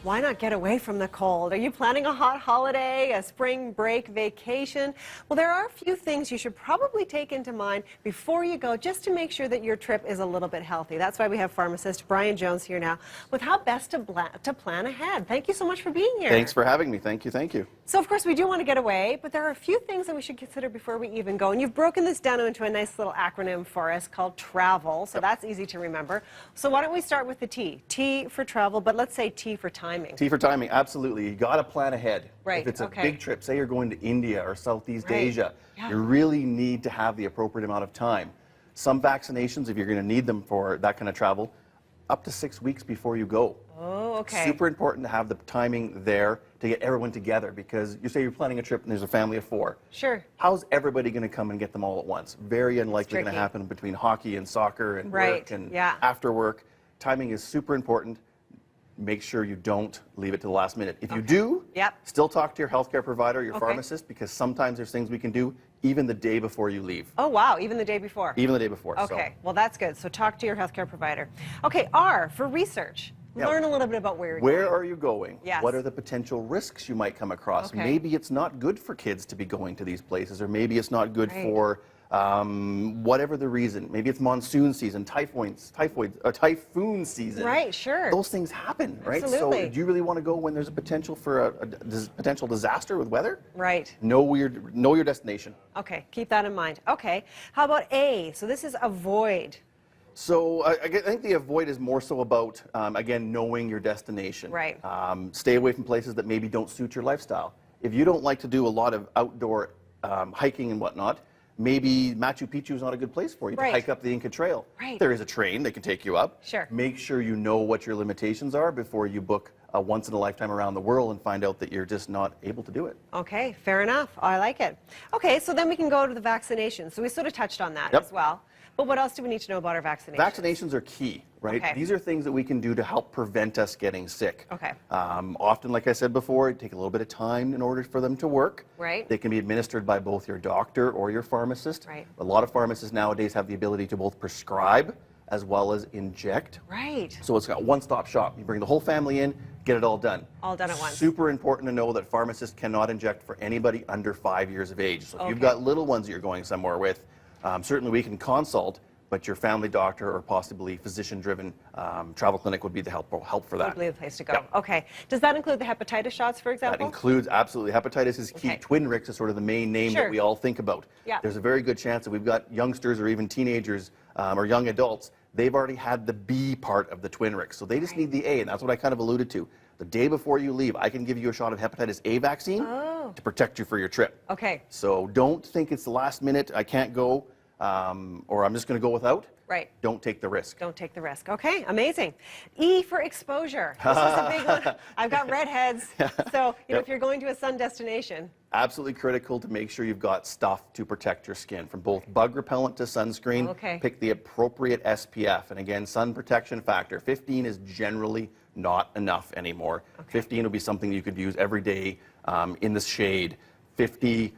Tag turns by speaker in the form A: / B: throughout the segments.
A: Why not get away from the cold? Are you planning a hot holiday, a spring break vacation? Well, there are a few things you should probably take into mind before you go, just to make sure that your trip is a little bit healthy. That's why we have pharmacist Brian Jones here now with how best to plan ahead. Thank you so much for being here.
B: Thanks for having me. Thank you. Thank you.
A: So, of course, we do want to get away, but there are a few things that we should consider before we even go. And you've broken this down into a nice little acronym for us called TRAVEL, so that's easy to remember. So why don't we start with the T? T for travel, but let's say T for timing.
B: T for timing, absolutely. You got to plan ahead.
A: Right,
B: If it's a
A: okay.
B: big trip, say you're going to India or Southeast
A: Right.
B: Asia,
A: Yeah.
B: you really need to have the appropriate amount of time. Some vaccinations, if you're going to need them for that kind of travel, up to 6 weeks before you go.
A: Oh, okay.
B: Super important to have the timing there to get everyone together, because you say you're planning a trip and there's a family of 4.
A: Sure.
B: How's everybody going to come and get them all at once? Very unlikely going to
A: tricky.
B: happen between hockey and soccer and
A: Right,
B: work and
A: yeah.
B: after work. Timing is super important. Make sure you don't leave it to the last minute. If you do,
A: Yep.
B: still talk to your healthcare provider, your
A: Okay.
B: pharmacist, because sometimes there's things we can do even the day before you leave.
A: Oh, wow, even the day before.
B: Even the day before.
A: Okay, well, that's good. So talk to your healthcare provider. Okay, R for research.
B: Yeah.
A: Learn a little bit about where you're
B: Where
A: going.
B: are you going?
A: Yes.
B: What are the potential risks you might come across?
A: Okay.
B: Maybe it's not good for kids to be going to these places, or maybe it's not good
A: Right.
B: for whatever the reason. Maybe it's monsoon season, typhoon season.
A: Right, sure.
B: Those things happen, right?
A: Absolutely.
B: So do you really want to go when there's a potential for a potential disaster with weather?
A: Right.
B: Know your destination.
A: Okay, keep that in mind. Okay, how about A? So this is avoid.
B: So I think the avoid is more so about, again, knowing your destination.
A: Right.
B: Stay away from places that maybe don't suit your lifestyle. If you don't like to do a lot of outdoor hiking and whatnot, maybe Machu Picchu is not a good place for you
A: Right.
B: to hike up the Inca Trail.
A: Right.
B: There is a train that can take you up.
A: Sure.
B: Make sure you know what your limitations are before you book a once-in-a-lifetime around the world and find out that you're just not able to do it.
A: Okay, fair enough. I like it. Okay, so then we can go to the vaccinations. So we sort of touched on that
B: Yep.
A: as well. But what else do we need to know about our vaccinations?
B: Vaccinations are key, right?
A: Okay.
B: These are things that we can do to help prevent us getting sick.
A: Okay.
B: Often, like I said before, it takes a little bit of time in order for them to work.
A: Right.
B: They can be administered by both your doctor or your pharmacist.
A: Right.
B: A lot of pharmacists nowadays have the ability to both prescribe as well as inject.
A: Right.
B: So it's got one-stop shop. You bring the whole family in, get it all done.
A: All done at once.
B: Super important to know that pharmacists cannot inject for anybody under 5 years of age. So if you've
A: Okay.
B: got little ones that you're going somewhere with, certainly we can consult, but your family doctor or possibly physician-driven travel clinic would be the help for that.
A: Probably the place to go.
B: Yep.
A: Okay. Does that include the hepatitis shots, for
B: That
A: example?
B: includes, absolutely, hepatitis is key.
A: Okay.
B: Twinrix is sort of the main name
A: Sure.
B: that we all think about.
A: Yeah.
B: There's a very good chance that we've got youngsters or even teenagers or young adults, they've already had the B part of the Twinrix, so they just need the A, and that's what I kind of alluded to. The day before you leave, I can give you a shot of hepatitis A vaccine to protect you for your trip.
A: Okay.
B: So don't think it's the last minute, I can't go, or I'm just going to go without.
A: Right.
B: Don't take the risk.
A: Don't take the risk. Okay, amazing. E for exposure. This is a big one. I've got redheads, so
B: Yep.
A: if you're going to a sun destination.
B: Absolutely critical to make sure you've got stuff to protect your skin, from both bug repellent to sunscreen.
A: Okay.
B: Pick the appropriate SPF, and again, sun protection factor. 15 is generally not enough anymore. 15 will be something you could use every day in the shade. 50,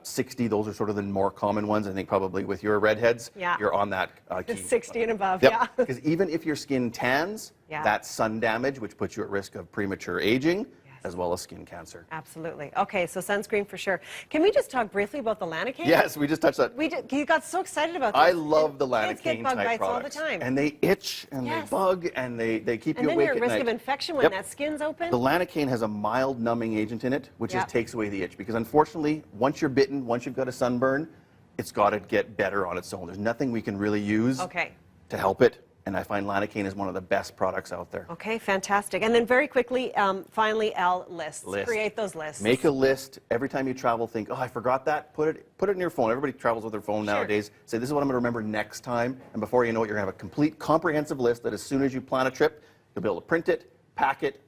B: 60, those are sort of the more common ones. I think probably with your redheads,
A: Yeah.
B: you're on that key.
A: 60 and above, yeah.
B: Because even if your skin tans,
A: Yeah.
B: that's sun damage, which puts you at risk of premature aging, as well as skin cancer.
A: Absolutely. Okay, so sunscreen for sure. Can we just talk briefly about the lanacane?
B: Yes, we just touched that.
A: He got so excited about this.
B: I love the
A: Kids get
B: lanacane
A: bug
B: type
A: bites
B: products.
A: all the time.
B: And they itch and
A: Yes.
B: they bug and they keep
A: And
B: you
A: then
B: awake
A: you're at
B: at
A: risk
B: night.
A: of infection when
B: Yep.
A: that skin's open.
B: The lanacane has a mild numbing agent in it, which
A: Yep.
B: just takes away the itch. Because unfortunately, once you're bitten, once you've got a sunburn, it's got to get better on its own. There's nothing we can really use
A: Okay.
B: to help it. And I find lanacane is one of the best products out there.
A: Okay, fantastic. And then very quickly, finally, L, lists.
B: List.
A: Create those lists.
B: Make a list. Every time you travel, think, oh, I forgot that. Put it in your phone. Everybody travels with their phone
A: Sure.
B: nowadays. Say, this is what I'm going to remember next time. And before you know it, you're going to have a complete, comprehensive list that as soon as you plan a trip, you'll be able to print it, pack it,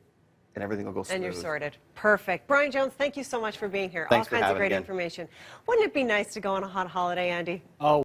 B: and everything will go smooth.
A: And you're sorted. Perfect. Brian Jones, thank you so much for being here.
B: Thanks
A: All
B: for
A: kinds of
B: having
A: great
B: me again.
A: information. Wouldn't it be nice to go on a hot holiday, Andy?
C: Oh,